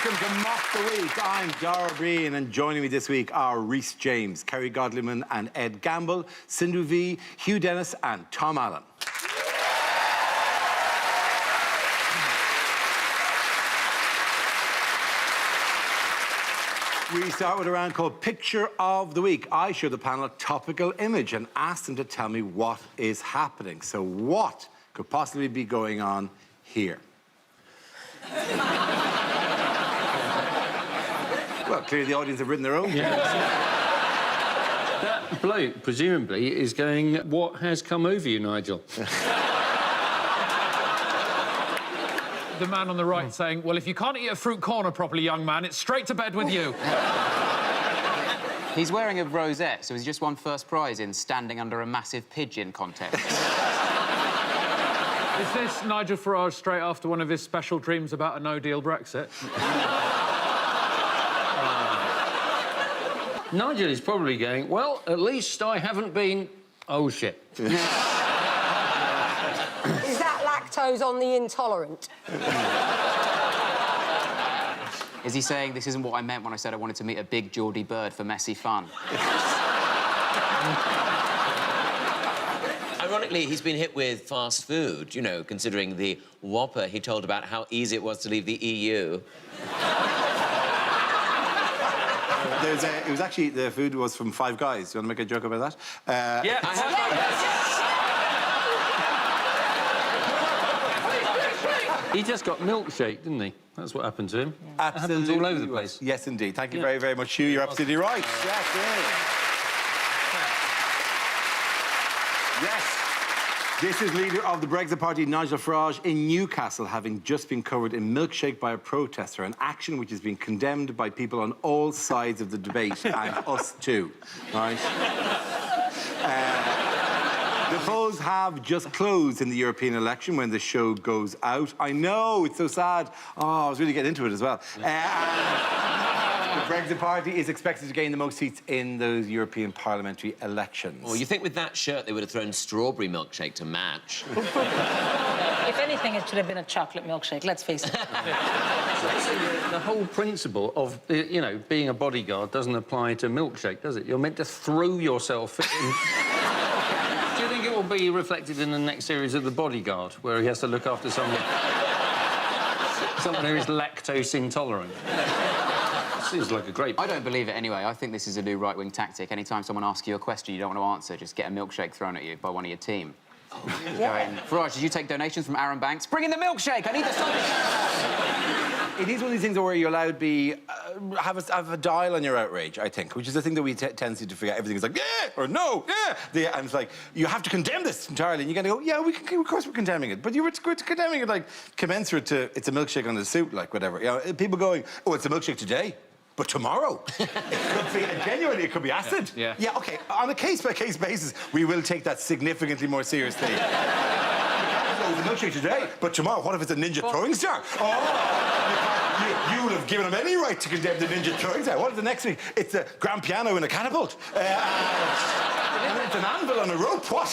Welcome to Mock the Week. I'm Dara Breen, and joining me this week are Rhys James, Kerry Godliman and Ed Gamble, Sindhu V, Hugh Dennis and Tom Allen. We start with a round called Picture of the Week. I show the panel a topical image and ask them to tell me what is happening. So what could possibly be going on here? Well, clearly the audience have written their own. Yeah. That bloke, presumably, is going, what has come over you, Nigel? The man on the right saying, well, if you can't eat a fruit corner properly, young man, it's straight to bed with you. He's wearing a rosette, so he's just won first prize in standing under a massive pigeon contest. Is this Nigel Farage straight after one of his special dreams about a no-deal Brexit? Nigel is probably going, well, at least I haven't been... Oh, shit. Is that lactose on the intolerant? Is he saying this isn't what I meant when I said I wanted to meet a big Geordie bird for messy fun? Ironically, he's been hit with fast food, you know, considering the Whopper he told about how easy it was to leave the EU. It was actually, the food was from Five Guys. Do you want to make a joke about that? Yeah, I have. He just got milkshake, didn't he? That's what happened to him. Yeah. It happens all over the place. Yes, indeed. Thank you very, very much, Hugh. You're absolutely right. Yes, yes. This is leader of the Brexit Party, Nigel Farage, in Newcastle, having just been covered in milkshake by a protester, an action which has been condemned by people on all sides of the debate, and us too, right? The polls have just closed in the European election when the show goes out. I know, it's so sad. Oh, I was really getting into it as well. The Brexit Party is expected to gain the most seats in those European parliamentary elections. Well, you think with that shirt they would have thrown strawberry milkshake to match? If anything, it should have been a chocolate milkshake, let's face it. The whole principle of, you know, being a bodyguard doesn't apply to milkshake, does it? You're meant to throw yourself in... Do you think it will be reflected in the next series of The Bodyguard, where he has to look after someone who is lactose intolerant? Seems like a great... I don't believe it anyway. I think this is a new right-wing tactic. Anytime someone asks you a question you don't want to answer, just get a milkshake thrown at you by one of your team. Going, Farage, did you take donations from Aaron Banks? Bring in the milkshake! I need the sauce! It is one of these things where you're allowed to be... have a dial on your outrage, I think, which is the thing that we tend to forget. Everything is like, yeah, or no, yeah. And it's like, you have to condemn this entirely. And you're going to go, yeah, of course we're condemning it. But you were condemning it, like, commensurate to it's a milkshake on the suit, like, whatever. You know, people going, oh, it's a milkshake today. But tomorrow, it could be, genuinely, it could be acid. Yeah. Yeah, OK, on a case-by-case basis, we will take that significantly more seriously. Oh, the milkshake today, but tomorrow, what if it's a ninja throwing star? Oh, you will have given him any right to condemn the ninja throwing star. What if the next week it's a grand piano in a catapult? It's an anvil on a rope. What?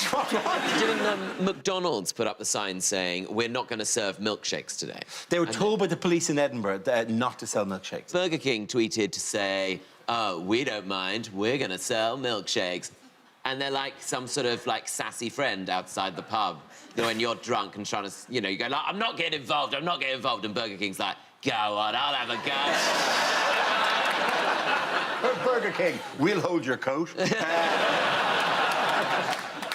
Didn't McDonald's put up the sign saying, we're not going to serve milkshakes today? They were told by the police in Edinburgh not to sell milkshakes. Burger King tweeted to say, oh, we don't mind, we're going to sell milkshakes. And they're like some sort of, like, sassy friend outside the pub. You know, when you're drunk and trying to, you know, you go, like, I'm not getting involved, and Burger King's like, go on, I'll have a go. Burger King, we'll hold your coat.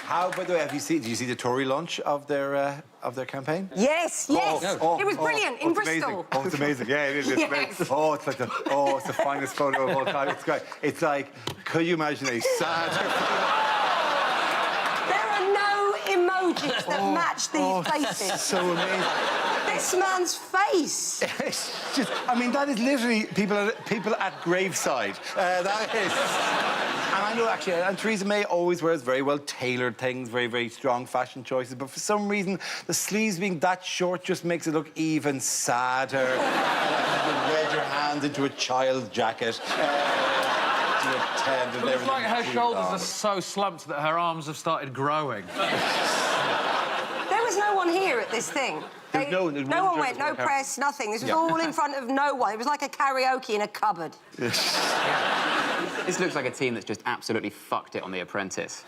How, by the way, did you see the Tory launch of their campaign? Yes, yes. It was brilliant in Bristol. Amazing. Oh, it's amazing. Yeah, it is. It's amazing. Yes. Oh, it's like it's the finest photo of all time. It's great. It's like, could you imagine a sad... There are no emojis that match these faces. So amazing. This man's face. It's just, I mean, that is literally people at graveside. That is. And I know, actually, and Theresa May always wears very well-tailored things, very, very strong fashion choices, but for some reason, the sleeves being that short just makes it look even sadder. You wedge your hands into a child's jacket. It's like her shoulders are so slumped that her arms have started growing. There was no one here at this thing. There's no one went, no press, nothing. This was all in front of no one. It was like a karaoke in a cupboard. This looks like a team that's just absolutely fucked it on The Apprentice.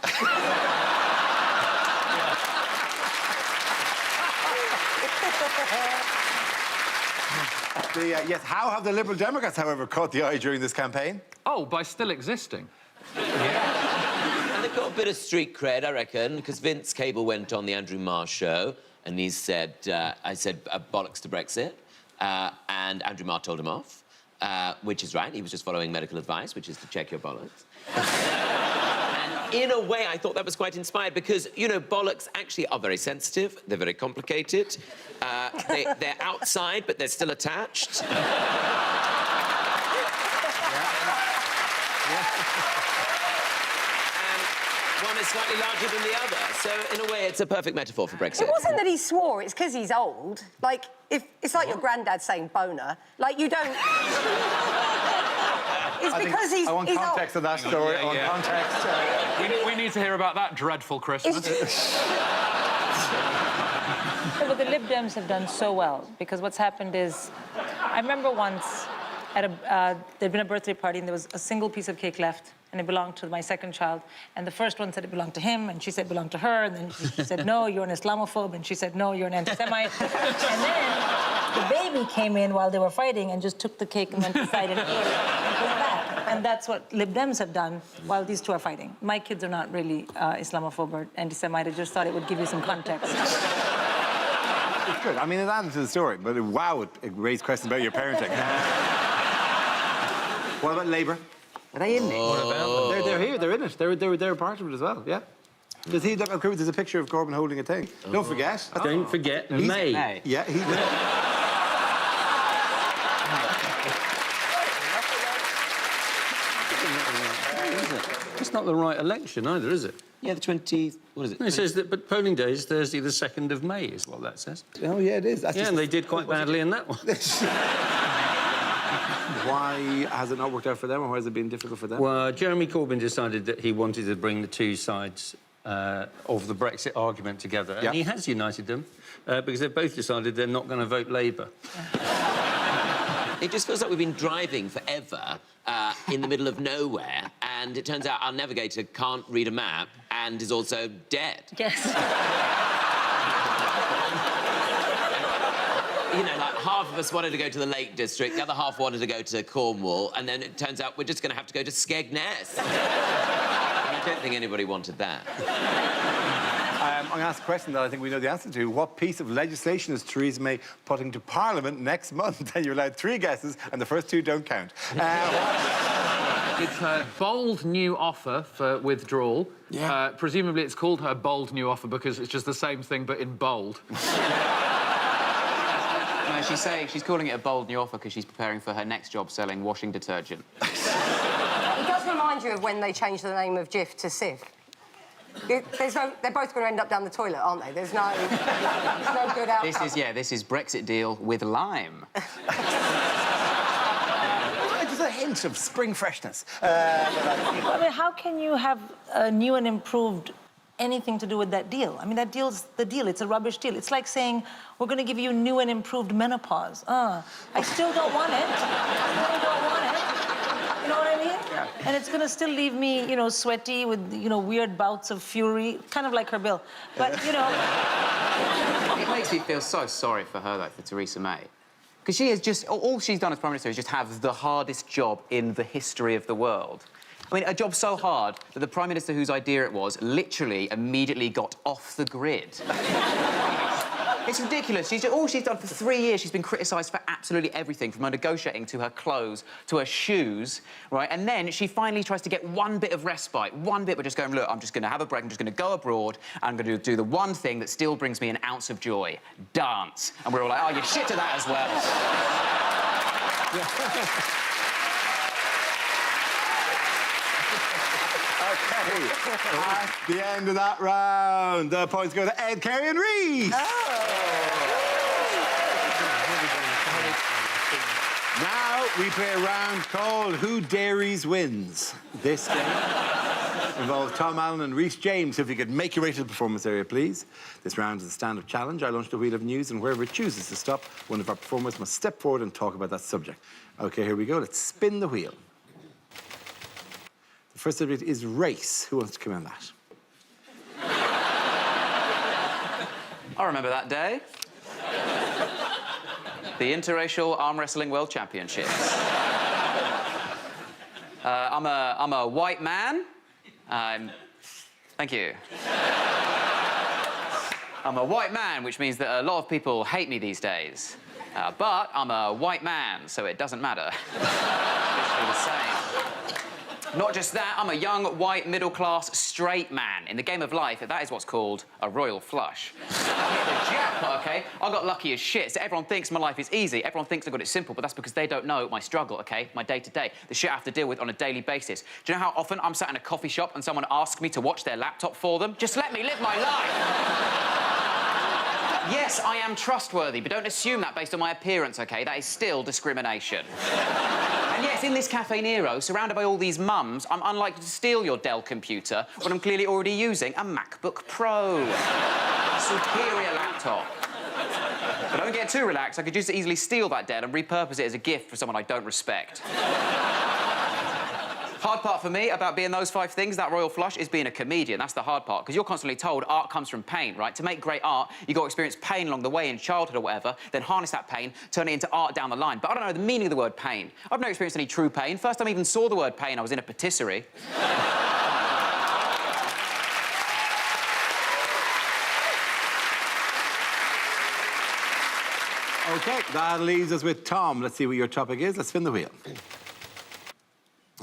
Yes, how have the Liberal Democrats, however, caught the eye during this campaign? Oh, by still existing. And they've got a bit of street cred, I reckon, because Vince Cable went on the Andrew Marr show and he said, I said bollocks to Brexit, and Andrew Marr told him off, which is right. He was just following medical advice, which is to check your bollocks. And in a way, I thought that was quite inspired because, you know, bollocks actually are very sensitive. They're very complicated. They're outside, but they're still attached. One is slightly larger than the other. So, in a way, it's a perfect metaphor for Brexit. It wasn't that he swore, it's because he's old. Like, if it's like your granddad saying boner. Like, you don't... It's because he's I want context of that story. I want context. We need to hear about that dreadful Christmas. But the Lib Dems have done so well because what's happened is, I remember once at there'd been a birthday party and there was a single piece of cake left and it belonged to my second child. And the first one said it belonged to him and she said it belonged to her. And then she said, no, you're an Islamophobe. And she said, no, you're an anti-Semite. And then the baby came in while they were fighting and just took the cake and went inside and ate it and put it back. And that's what Lib Dems have done while these two are fighting. My kids are not really Islamophobe or anti-Semite. I just thought it would give you some context. It's good. I mean, it added to the story, but wow, it raised questions about your parenting. What about Labour? Are they in it? What about them? They're here. They're in it. They're a part of it as well. Yeah. There's a picture of Corbyn holding a thing. Don't forget. Don't forget May. Yeah, he's. It's not the right election either, is it? Yeah, the 20... What is it? It says that, but polling day is Thursday the 2nd of May, is what that says. Oh, yeah, it is. That's Yeah, and they did quite badly in that one. Why has it not worked out for them, or has it been difficult for them? Well, Jeremy Corbyn decided that he wanted to bring the two sides of the Brexit argument together, and he has united them because they've both decided they're not going to vote Labour. It just feels like we've been driving forever in the middle of nowhere, and it turns out our navigator can't read a map and is also dead. Yes. You know, like, half of us wanted to go to the Lake District, the other half wanted to go to Cornwall, and then it turns out we're just going to have to go to Skegness. And I don't think anybody wanted that. I'm going to ask a question that I think we know the answer to. What piece of legislation is Theresa May putting to Parliament next month? And you're allowed 3 guesses, and the first 2 don't count. It's her bold new offer for withdrawal. Yeah. Presumably it's called her bold new offer because it's just the same thing but in bold. No, she's calling it a bold new offer because she's preparing for her next job selling washing detergent. It does remind you of when they changed the name of Jif to Civ. They're both going to end up down the toilet, aren't they? There's no good outcome. This is Brexit deal with lime. Just a hint of spring freshness. I mean, how can you have a new and improved anything to do with that deal? I mean, that deal's the deal. It's a rubbish deal. It's like saying, we're going to give you new and improved menopause. I still don't want it. I really don't want it. You know what I mean? Yeah. And it's going to still leave me, you know, sweaty with, you know, weird bouts of fury, kind of like her bill. But, you know... It makes me feel so sorry for her, though, for Theresa May. Because she has just... All she's done as Prime Minister is just have the hardest job in the history of the world. I mean, a job so hard that the Prime Minister whose idea it was literally immediately got off the grid. It's ridiculous. All she's done for 3 years, she's been criticised for absolutely everything, from her negotiating to her clothes to her shoes, right? And then she finally tries to get one bit of respite, one bit, but just going, look, I'm just going to have a break, I'm just going to go abroad, and I'm going to do the one thing that still brings me an ounce of joy, dance. And we're all like, oh, you shit to that as well. At the end of that round, the points go to Ed, Kerry and Reece. Now we play a round called Who Dares Wins. This game involves Tom Allen and Rhys James. If you could make your way to the performance area, please. This round is a stand-up challenge. I launch the wheel of news, and wherever it chooses to stop, one of our performers must step forward and talk about that subject. OK, here we go. Let's spin the wheel. The first subject is race. Who wants to come in that? I remember that day. The Interracial Arm Wrestling World Championships. I'm a white man. Thank you. I'm a white man, which means that a lot of people hate me these days. But I'm a white man, so it doesn't matter. Literally the same. Not just that, I'm a young, white, middle-class, straight man. In the game of life, that is what's called a royal flush. I hit the jackpot, OK? I got lucky as shit, so everyone thinks my life is easy. Everyone thinks I've got it simple, but that's because they don't know my struggle, OK? My day-to-day, the shit I have to deal with on a daily basis. Do you know how often I'm sat in a coffee shop and someone asks me to watch their laptop for them? Just let me live my life! Yes, I am trustworthy, but don't assume that based on my appearance, OK? That is still discrimination. And yes, in this Cafe Nero, surrounded by all these mums, I'm unlikely to steal your Dell computer when I'm clearly already using a MacBook Pro. Superior laptop. But don't get too relaxed. I could just easily steal that Dell and repurpose it as a gift for someone I don't respect. Hard part for me about being those 5 things, that royal flush, is being a comedian. That's the hard part, because you're constantly told art comes from pain, right? To make great art, you've got to experience pain along the way in childhood or whatever, then harness that pain, turn it into art down the line. But I don't know the meaning of the word pain. I've never experienced any true pain. First time I even saw the word pain, I was in a patisserie. OK, that leaves us with Tom. Let's see what your topic is. Let's spin the wheel.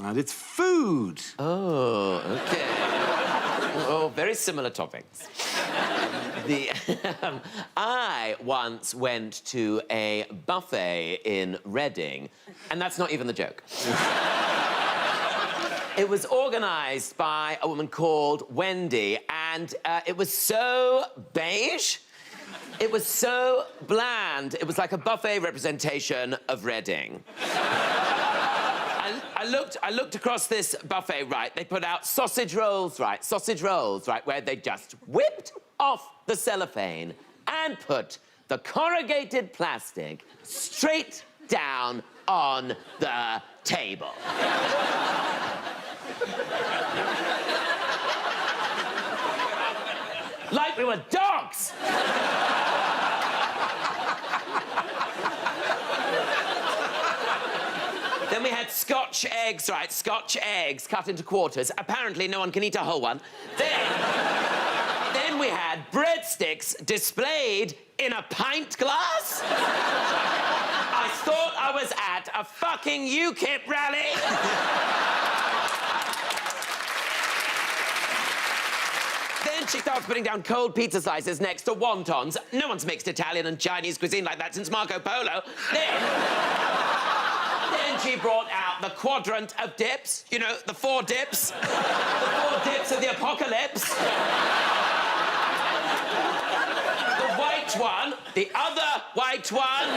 And it's food. Oh, OK. Oh, very similar topics. I once went to a buffet in Reading, and that's not even the joke. It was organised by a woman called Wendy, and it was so beige. It was so bland. It was like a buffet representation of Reading. I looked across this buffet, right? They put out sausage rolls, right? Sausage rolls, right? Where they just whipped off the cellophane and put the corrugated plastic straight down on the table. Like we were dogs! Then we had Scotch eggs, right? Scotch eggs cut into quarters. Apparently, no one can eat a whole one. Then we had breadsticks displayed in a pint glass. I thought I was at a fucking UKIP rally. Then she starts putting down cold pizza slices next to wontons. No one's mixed Italian and Chinese cuisine like that since Marco Polo. Then she brought out the quadrant of dips. You know, the 4 dips. The 4 dips of the apocalypse. The white one, the other white one.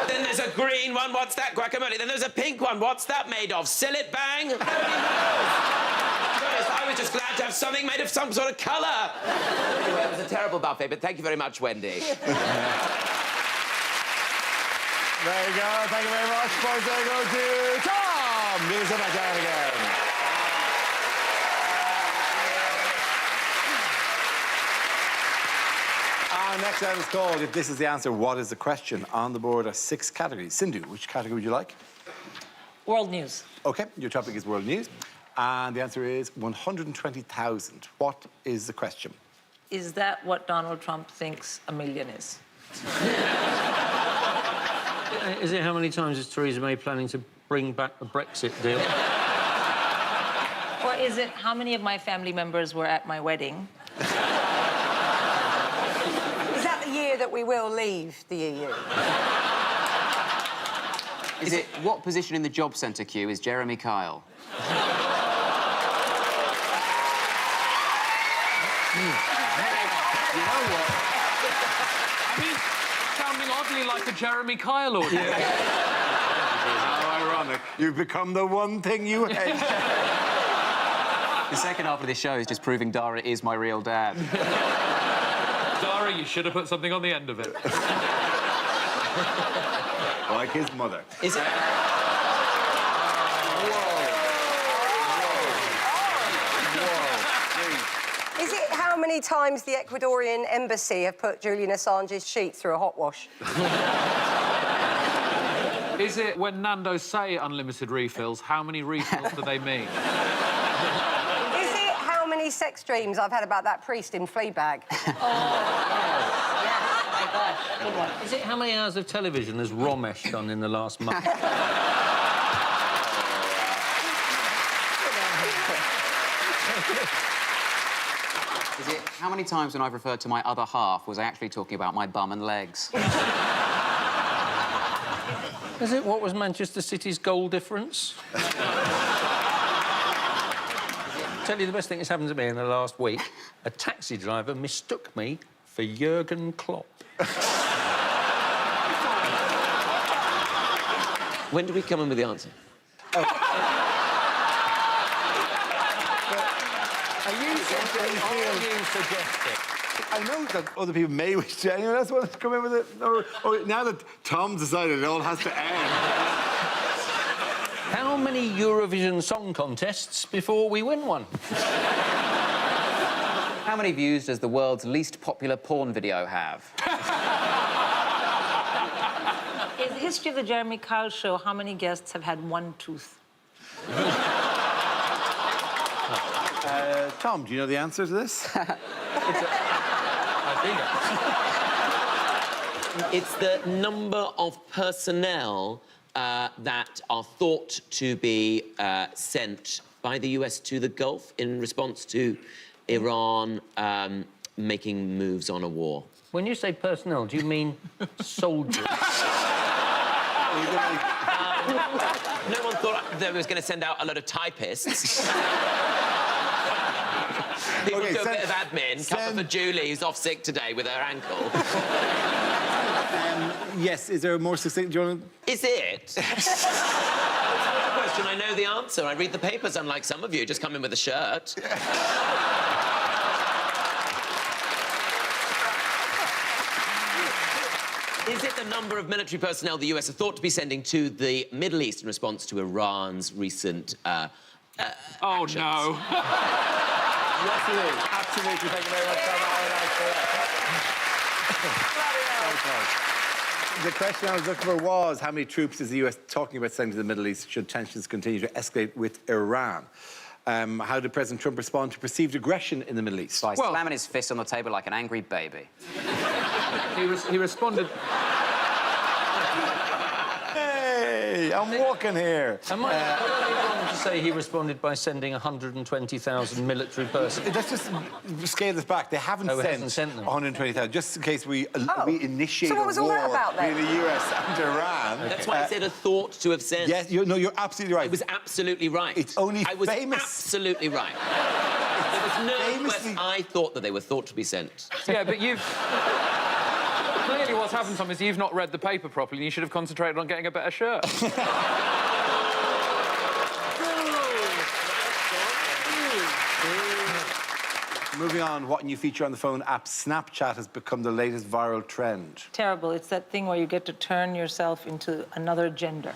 Then there's a green one. What's that? Guacamole. Then there's a pink one. What's that made of? Sillet bang? I was just glad to have something made of some sort of colour. Anyway, it was a terrible buffet, but thank you very much, Wendy. There you go. Thank you very much. Points there go to Tom. Give us a back down again. Our next round is called If This Is the Answer, What is the Question? On the board are 6 categories. Sindhu, which category would you like? World news. OK, your topic is world news. And the answer is 120,000. What is the question? Is that what Donald Trump thinks a million is? Is it how many times is Theresa May planning to bring back the Brexit deal? Or is it how many of my family members were at my wedding? Is that the year that we will leave the EU? Is it what position in the job centre queue is Jeremy Kyle? You know what? I mean, sounding oddly like a Jeremy Kyle audience. How ironic. You've become the one thing you hate. The second half of this show is just proving Dara is my real dad. Dara, you should have put something on the end of it. Like his mother. Is it? Is it how many times the Ecuadorian embassy have put Julian Assange's sheet through a hot wash? Is it when Nando's say unlimited refills, how many refills do they mean? Is it how many sex dreams I've had about that priest in Fleabag? Good one. Is it how many hours of television has Romesh done in the last month? Is it how many times when I've referred to my other half was I actually talking about my bum and legs? Is it what was Manchester City's goal difference? Tell you the best thing that's happened to me in the last week. A taxi driver mistook me for Jurgen Klopp. When do we come in with the answer? Are you suggesting? I know that other people may wish to. Anyone else want to come in with it? Or now that Tom's decided it all has to end. How many Eurovision Song Contests before we win one? How many views does the world's least popular porn video have? In the history of the Jeremy Kyle show, how many guests have had one tooth? Tom, do you know the answer to this? It's the number of personnel that are thought to be sent by the US to the Gulf in response to Iran making moves on a war. When you say personnel, do you mean soldiers? No one thought they was going to send out a lot of typists. People Okay, do a bit of admin. Cover for Julie, who's off sick today with her ankle. Yes, is there a more succinct... Do you want to... Is it? That's the question. I know the answer. I read the papers, unlike some of you. Just come in with a shirt. Is it the number of military personnel the US are thought to be sending to the Middle East in response to Iran's recent Oh, actions? no. Yes, it is. Absolutely. Thank you very much, Tom. The question I was looking for was how many troops is the US talking about sending to the Middle East should tensions continue to escalate with Iran? How did President Trump respond to perceived aggression in the Middle East? By slamming his fist on the table like an angry baby. He responded... Hey, I'm walking here. Am I wrong to say he responded by sending 120,000 military personnel? Let's just scale this back. They haven't Oh, it hasn't sent them. 120,000, just in case we initiate So what was a all war that about, then? between the US and Iran. That's why I said a thought to have sent. Yes, you're absolutely right. I was absolutely right. It's only I was famous- absolutely right. There was no famously- question. I thought that they were thought to be sent. Yeah, but you've... Clearly what's happened, Tom, is you've not read the paper properly and you should have concentrated on getting a better shirt. Moving on, what new feature on the phone app Snapchat has become the latest viral trend? Terrible. It's that thing where you get to turn yourself into another gender.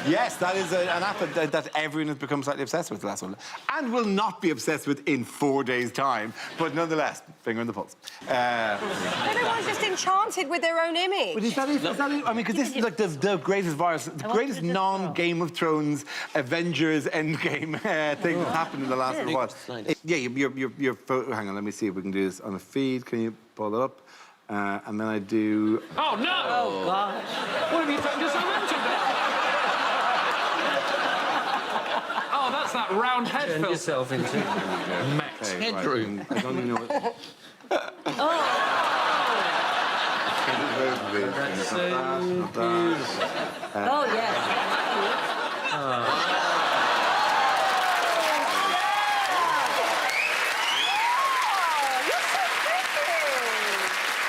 Yes, that is an app that everyone has become slightly obsessed with, the last one. And will not be obsessed with in 4 days' time, but nonetheless, finger on the pulse. Everyone's just enchanted with their own image. But is that it? I mean, because this is like the greatest virus, the greatest non-Game of Thrones, Avengers Endgame thing that's happened in the last little while. Yeah, your photo. Hang on, let me see if we can do this on the feed. Can you pull that up? And then I do. Oh, no! Oh, gosh. What have you done to Samantha? Oh, that's that round head Turn filter. yourself into Max Okay, right, Headroom. I don't even know what. That's so Oh, yes.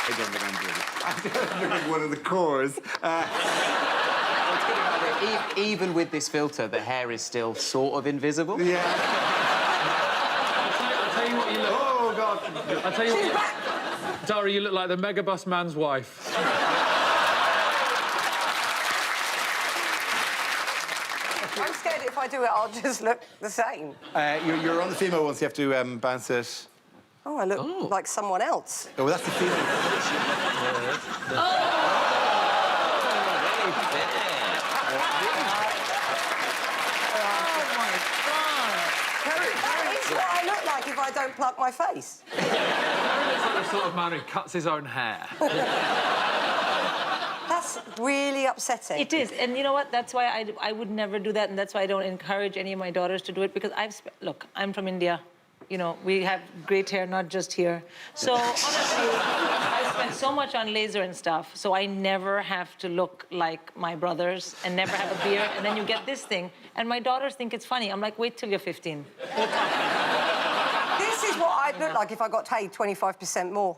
I don't think I'm pretty. I don't think one of the cores. Even with this filter, the hair is still sort of invisible. Yeah. you what you look. Oh, God. I'll tell you what. She's You, back! Dara, you look like the megabus man's wife. I'm scared if I do it, I'll just look the same. You're on the female one, so you have to bounce it. Oh, I look like someone else. Oh, that's the female. That is what I look like if I don't pluck my face. Harry looks like the sort of man who cuts his own hair. That's really upsetting. It is, and you know what? That's why I would never do that, and that's why I don't encourage any of my daughters to do it, because look, I'm from India. You know, we have great hair, not just here. So honestly, I spend so much on laser and stuff, so I never have to look like my brothers and never have a beard, and then you get this thing, and my daughters think it's funny. I'm like, wait till you're 15. This is what I'd look like if I got paid 25% more.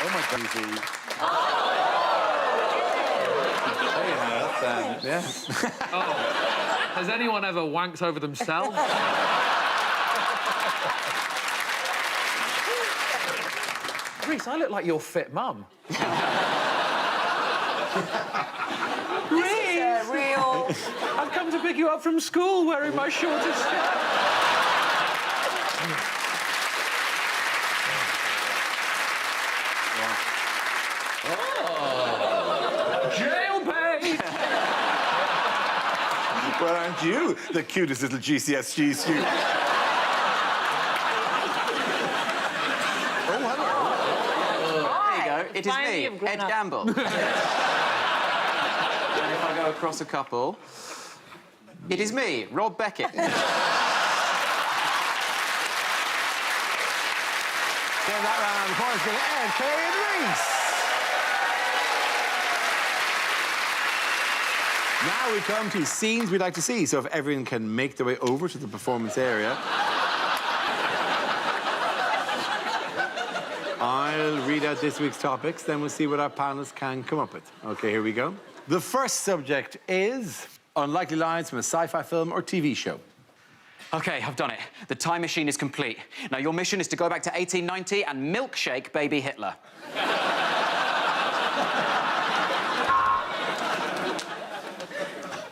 Oh, my God. Easy. Yeah. Has anyone ever wanked over themselves? Reece, I look like your fit mum. Reece! Real... I've come to pick you up from school wearing my shortest skirt. Jailbait! Well, aren't you the cutest little GCSE student? Oh, hello. There you go. It is Finally, me, you've grown Ed up. Gamble. And if I go across a couple, it is me, Rob Beckett. Give that round of applause to Ed, Kay and Reece. Now we come to scenes we'd like to see. So if everyone can make their way over to the performance area. I'll read out this week's topics, then we'll see what our panelists can come up with. OK, here we go. The first subject is unlikely lines from a sci-fi film or TV show. OK, I've done it. The time machine is complete. Now, your mission is to go back to 1890 and milkshake baby Hitler.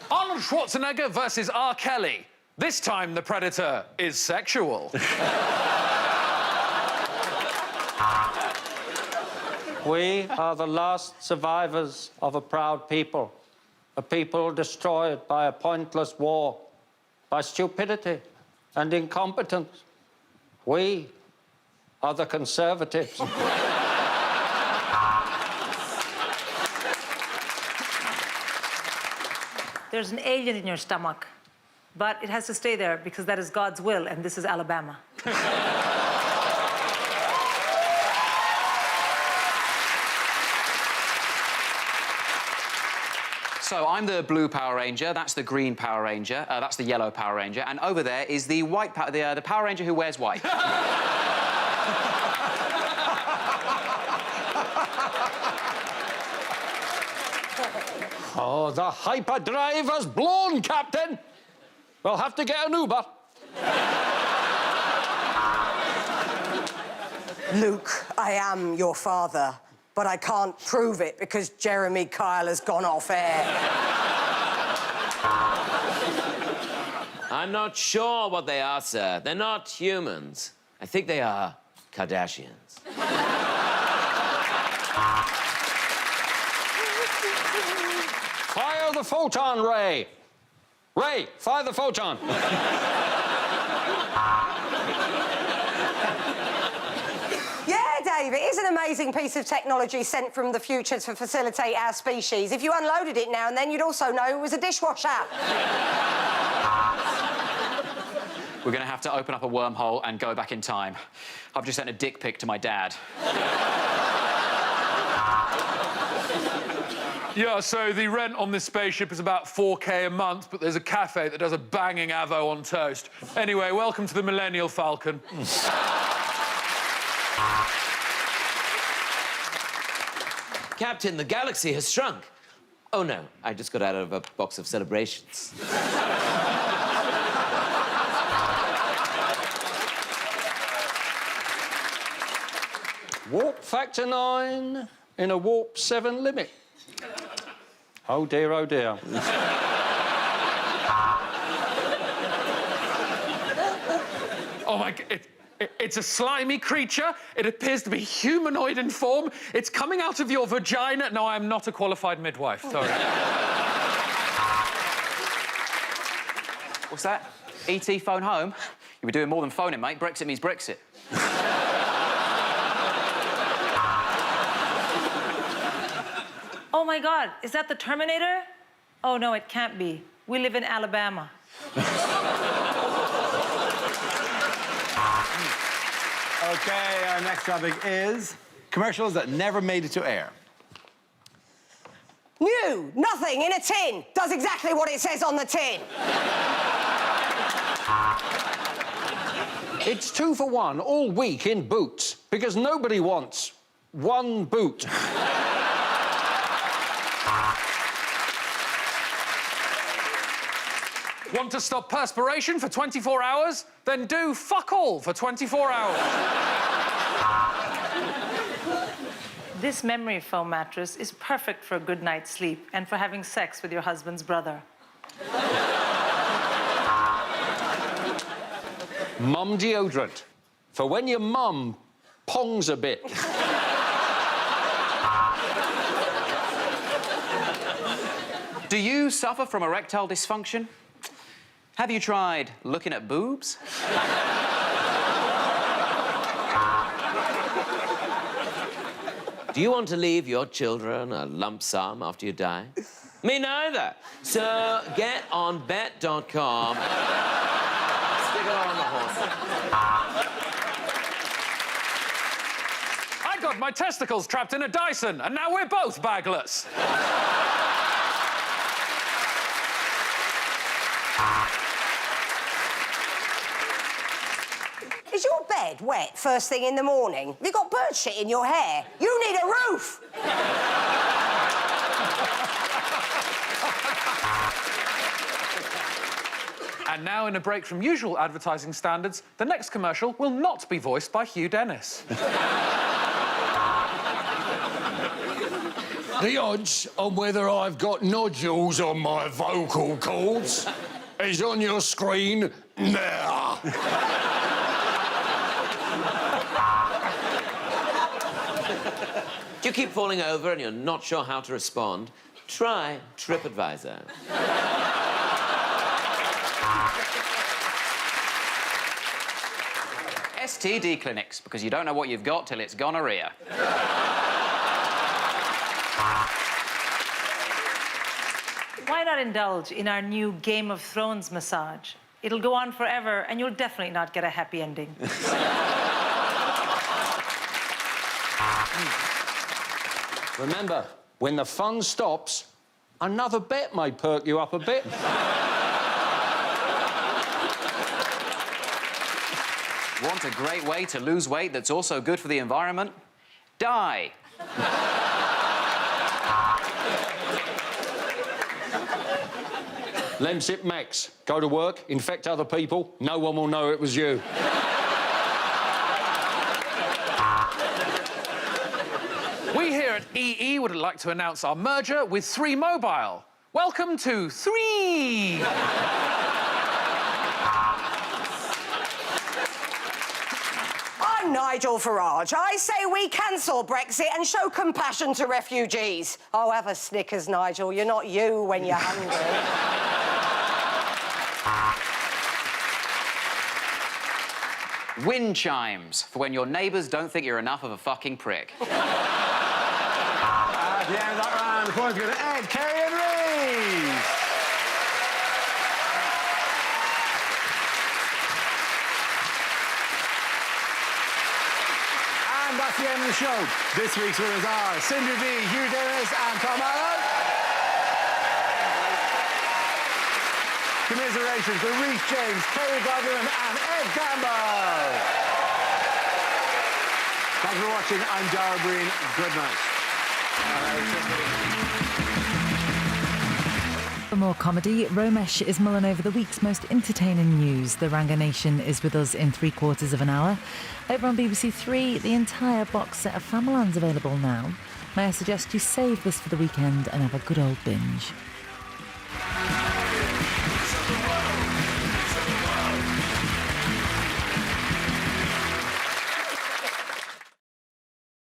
Arnold Schwarzenegger versus R. Kelly. This time the predator is sexual. We are the last survivors of a proud people, a people destroyed by a pointless war, by stupidity and incompetence. We are the conservatives. There's an alien in your stomach, but it has to stay there because that is God's will, and this is Alabama. So I'm the blue Power Ranger, that's the green Power Ranger, that's the yellow Power Ranger, and over there is the white the Power Ranger who wears white. Oh, the hyperdrive has blown, Captain. We'll have to get an Uber. Luke, I am your father, but I can't prove it because Jeremy Kyle has gone off air. I'm not sure what they are, sir. They're not humans. I think they are Kardashians. Fire the photon ray. Ray, fire the photon. Yeah, Dave, it is an amazing piece of technology sent from the future to facilitate our species. If you unloaded it now and then, you'd also know it was a dishwasher. We're going to have to open up a wormhole and go back in time. I've just sent a dick pic to my dad. Yeah, so the rent on this spaceship is about 4K a month, but there's a cafe that does a banging avo on toast. Anyway, welcome to the Millennial Falcon. Captain, the galaxy has shrunk. Oh, no, I just got out of a box of celebrations. Warp factor 9 in a warp 7 limit. Oh dear, oh dear. Oh my God, it's a slimy creature. It appears to be humanoid in form. It's coming out of your vagina. No, I'm not a qualified midwife, sorry. What's that? ET phone home? You were doing more than phoning, mate. Brexit means Brexit. Oh my God, is that the Terminator? Oh no, it can't be. We live in Alabama. Okay, our next topic is commercials that never made it to air. New, nothing in a tin. Does exactly what it says on the tin. It's 2 for 1 all week in Boots because nobody wants one boot. Want to stop perspiration for 24 hours? Then do fuck all for 24 hours. This memory foam mattress is perfect for a good night's sleep and for having sex with your husband's brother. Mum deodorant for when your mum pongs a bit. Do you suffer from erectile dysfunction? Have you tried looking at boobs? Do you want to leave your children a lump sum after you die? Me neither. So get on bet.com. Stick it on the horse. I got my testicles trapped in a Dyson, and now we're both bagless. Is your bed wet first thing in the morning? Have you got bird shit in your hair? You need a roof. And now, in a break from usual advertising standards, the next commercial will not be voiced by Hugh Dennis. The odds on whether I've got nodules on my vocal cords is on your screen now. Do you keep falling over and you're not sure how to respond? Try TripAdvisor. STD clinics, because you don't know what you've got till it's gonorrhea. Why not indulge in our new Game of Thrones massage? It'll go on forever, and you'll definitely not get a happy ending. Remember, when the fun stops, another bet may perk you up a bit. Want a great way to lose weight that's also good for the environment? Die. Lemsip Max. Go to work, infect other people, no one will know it was you. We here at EE would like to announce our merger with 3 Mobile. Welcome to 3. I'm Nigel Farage. I say we cancel Brexit and show compassion to refugees. Oh, have a Snickers, Nigel. You're not you when you're hungry. Wind chimes, for when your neighbours don't think you're enough of a fucking prick. At the end of that round, the points go to Ed, Kerry and Reeves. And that's the end of the show. This week's winners are Cinder D, Hugh Dennis and Tom Allen. Commiserations to Reece James, Kerry Godwin and Ed Gamble. Thanks for watching. I'm Dara Breen. Good night. All right, For more comedy, Romesh is mulling over the week's most entertaining news. The Ranga Nation is with us in 3/4 of an hour. Over on BBC Three, the entire box set of Famaland's available now. May I suggest you save this for the weekend and have a good old binge.